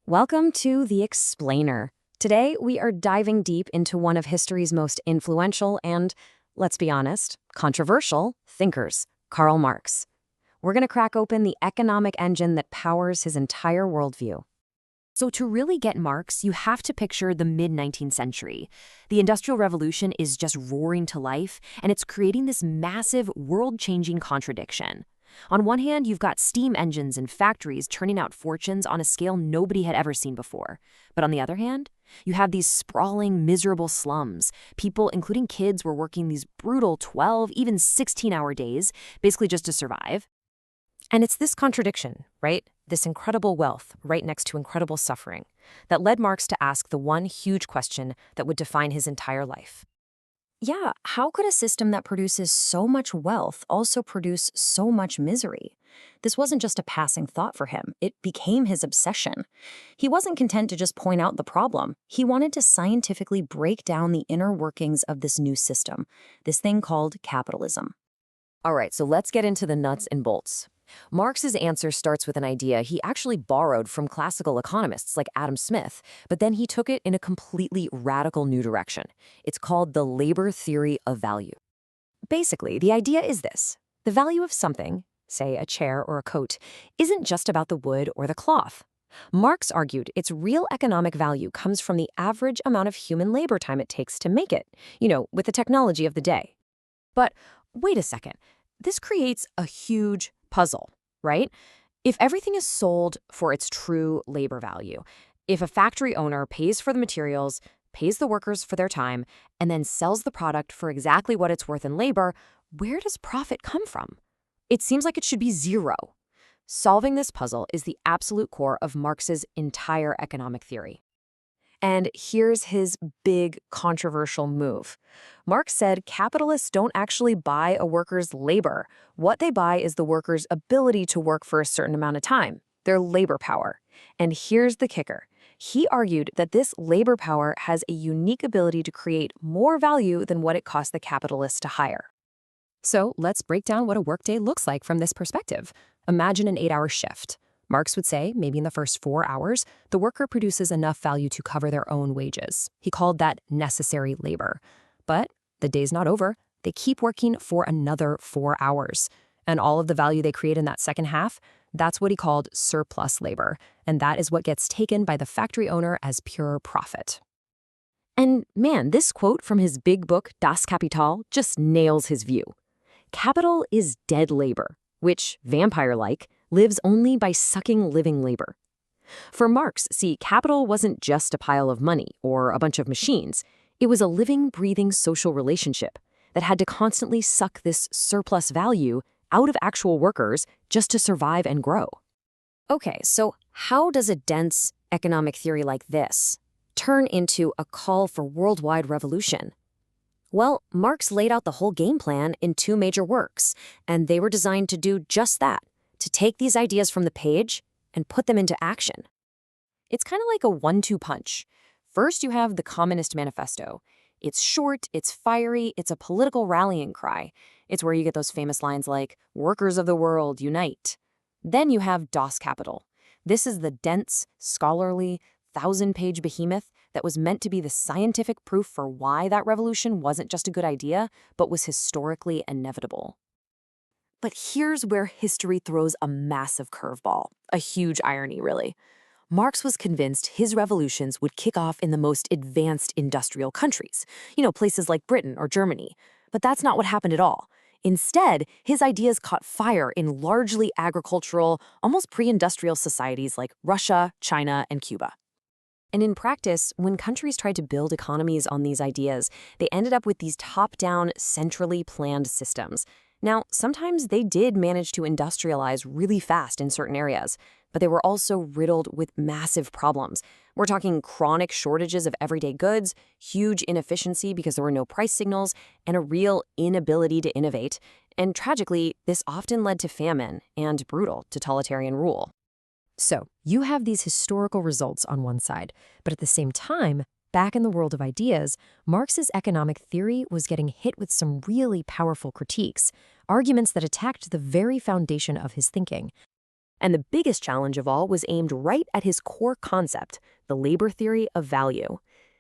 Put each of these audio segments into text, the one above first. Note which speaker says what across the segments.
Speaker 1: Welcome to The Explainer. Today, we are diving deep into one of history's most influential and, let's be honest, controversial thinkers, Karl Marx. We're going to crack open the economic engine that powers his entire worldview. So to really get Marx, you have to picture the mid-19th century. The Industrial Revolution is just roaring to life, and it's creating this massive, world-changing contradiction. On one hand, you've got steam engines and factories turning out fortunes on a scale nobody had ever seen before. But on the other hand, you have these sprawling, miserable slums. People, including kids, were working these brutal 12, even 16-hour days, basically just to survive. And it's this contradiction, right? This incredible wealth right next to incredible suffering that led Marx to ask the one huge question that would define his entire life. Yeah, how could a system that produces so much wealth also produce so much misery? This wasn't just a passing thought for him, it became his obsession. He wasn't content to just point out the problem. He wanted to scientifically break down the inner workings of this new system, this thing called capitalism. All right, so let's get into the nuts and bolts. Marx's answer starts with an idea he actually borrowed from classical economists like Adam Smith, but then he took it in a completely radical new direction. It's called the labor theory of value. Basically, the idea is this. The value of something, say a chair or a coat, isn't just about the wood or the cloth. Marx argued its real economic value comes from the average amount of human labor time it takes to make it, with the technology of the day. But wait a second. This creates a huge puzzle, right? If everything is sold for its true labor value, if a factory owner pays for the materials, pays the workers for their time, and then sells the product for exactly what it's worth in labor, where does profit come from? It seems like it should be zero. Solving this puzzle is the absolute core of Marx's entire economic theory. And here's his big controversial move. Marx said capitalists don't actually buy a worker's labor. What they buy is the worker's ability to work for a certain amount of time, their labor power. And here's the kicker. He argued that this labor power has a unique ability to create more value than what it costs the capitalists to hire. So let's break down what a workday looks like from this perspective. Imagine an 8-hour shift. Marx would say, maybe in the first 4 hours, the worker produces enough value to cover their own wages. He called that necessary labor. But the day's not over. They keep working for another 4 hours. And all of the value they create in that second half, that's what he called surplus labor. And that is what gets taken by the factory owner as pure profit. And man, this quote from his big book, Das Kapital, just nails his view. Capital is dead labor, which, vampire-like, lives only by sucking living labor. For Marx, see, capital wasn't just a pile of money or a bunch of machines. It was a living, breathing social relationship that had to constantly suck this surplus value out of actual workers just to survive and grow. Okay, so how does a dense economic theory like this turn into a call for worldwide revolution? Well, Marx laid out the whole game plan in 2 major works, and they were designed to do just that, to take these ideas from the page and put them into action. It's kind of like a 1-2 punch. First, you have the Communist Manifesto. It's short, it's fiery, it's a political rallying cry. It's where you get those famous lines like, "Workers of the world, unite." Then you have Das Kapital. This is the dense, scholarly, 1,000-page behemoth that was meant to be the scientific proof for why that revolution wasn't just a good idea, but was historically inevitable. But here's where history throws a massive curveball, a huge irony, really. Marx was convinced his revolutions would kick off in the most advanced industrial countries, places like Britain or Germany. But that's not what happened at all. Instead, his ideas caught fire in largely agricultural, almost pre-industrial societies like Russia, China, and Cuba. And in practice, when countries tried to build economies on these ideas, they ended up with these top-down, centrally planned systems. Now, sometimes they did manage to industrialize really fast in certain areas, but they were also riddled with massive problems. We're talking chronic shortages of everyday goods, huge inefficiency because there were no price signals, and a real inability to innovate. And tragically, this often led to famine and brutal totalitarian rule. So, you have these historical results on one side, but at the same time, back in the world of ideas, Marx's economic theory was getting hit with some really powerful critiques, arguments that attacked the very foundation of his thinking.
Speaker 2: And the biggest challenge of all was aimed right at his core concept, the labor theory of value.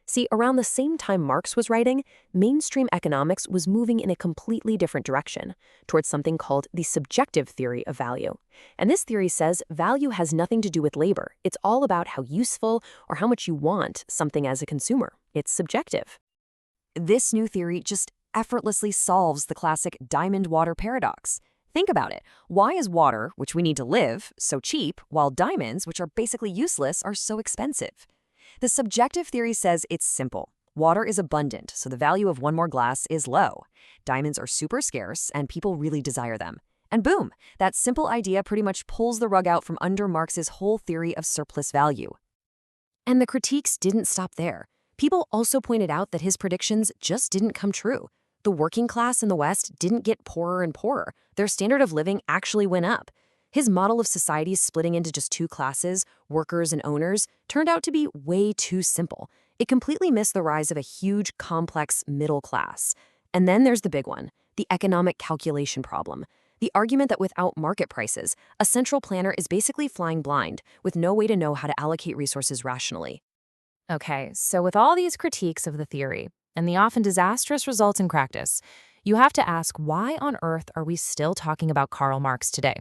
Speaker 2: See, around the same time Marx was writing, mainstream economics was moving in a completely different direction, towards something called the subjective theory of value. And this theory says value has nothing to do with labor. It's all about how useful or how much you want something as a consumer. It's subjective.
Speaker 1: This new theory just effortlessly solves the classic diamond water paradox. Think about it. Why is water, which we need to live, so cheap, while diamonds, which are basically useless, are so expensive? The subjective theory says it's simple. Water is abundant, so the value of one more glass is low. Diamonds are super scarce, and people really desire them. And boom, that simple idea pretty much pulls the rug out from under Marx's whole theory of surplus value. And the critiques didn't stop there. People also pointed out that his predictions just didn't come true. The working class in the West didn't get poorer and poorer. Their standard of living actually went up. His model of society splitting into just two classes, workers and owners, turned out to be way too simple. It completely missed the rise of a huge, complex middle class. And then there's the big one, the economic calculation problem. The argument that without market prices, a central planner is basically flying blind, with no way to know how to allocate resources rationally.
Speaker 3: Okay, so with all these critiques of the theory and the often disastrous results in practice, you have to ask, why on earth are we still talking about Karl Marx today?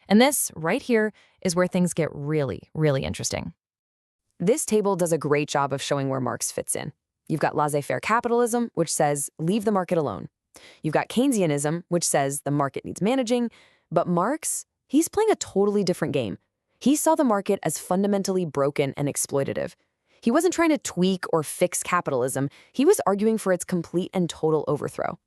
Speaker 3: And this, right here, is where things get really, really interesting.
Speaker 1: This table does a great job of showing where Marx fits in. You've got laissez-faire capitalism, which says, leave the market alone. You've got Keynesianism, which says the market needs managing. But Marx, he's playing a totally different game. He saw the market as fundamentally broken and exploitative. He wasn't trying to tweak or fix capitalism. He was arguing for its complete and total overthrow.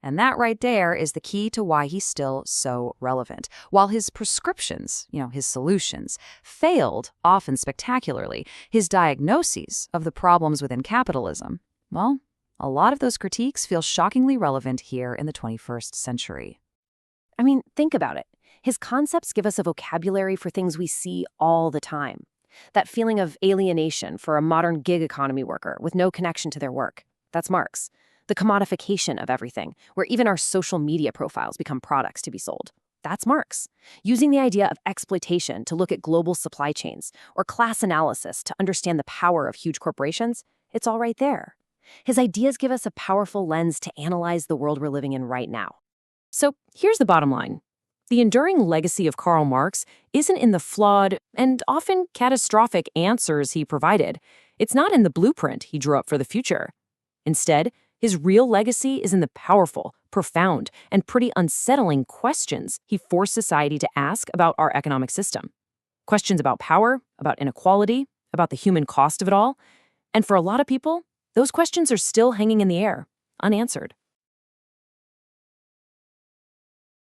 Speaker 1: And that right there is the key to why he's still so relevant. While his prescriptions, his solutions, failed, often spectacularly, his diagnoses of the problems within capitalism, well, a lot of those critiques feel shockingly relevant here in the 21st century.
Speaker 2: I mean, think about it. His concepts give us a vocabulary for things we see all the time. That feeling of alienation for a modern gig economy worker with no connection to their work. That's Marx. The commodification of everything, where even our social media profiles become products to be sold. That's Marx. Using the idea of exploitation to look at global supply chains, or class analysis to understand the power of huge corporations, it's all right there. His ideas give us a powerful lens to analyze the world we're living in right now. So here's the bottom line. The enduring legacy of Karl Marx isn't in the flawed and often catastrophic answers he provided. It's not in the blueprint he drew up for the future. Instead, his real legacy is in the powerful, profound, and pretty unsettling questions he forced society to ask about our economic system. Questions about power, about inequality, about the human cost of it all. And for a lot of people, those questions are still hanging in the air, unanswered.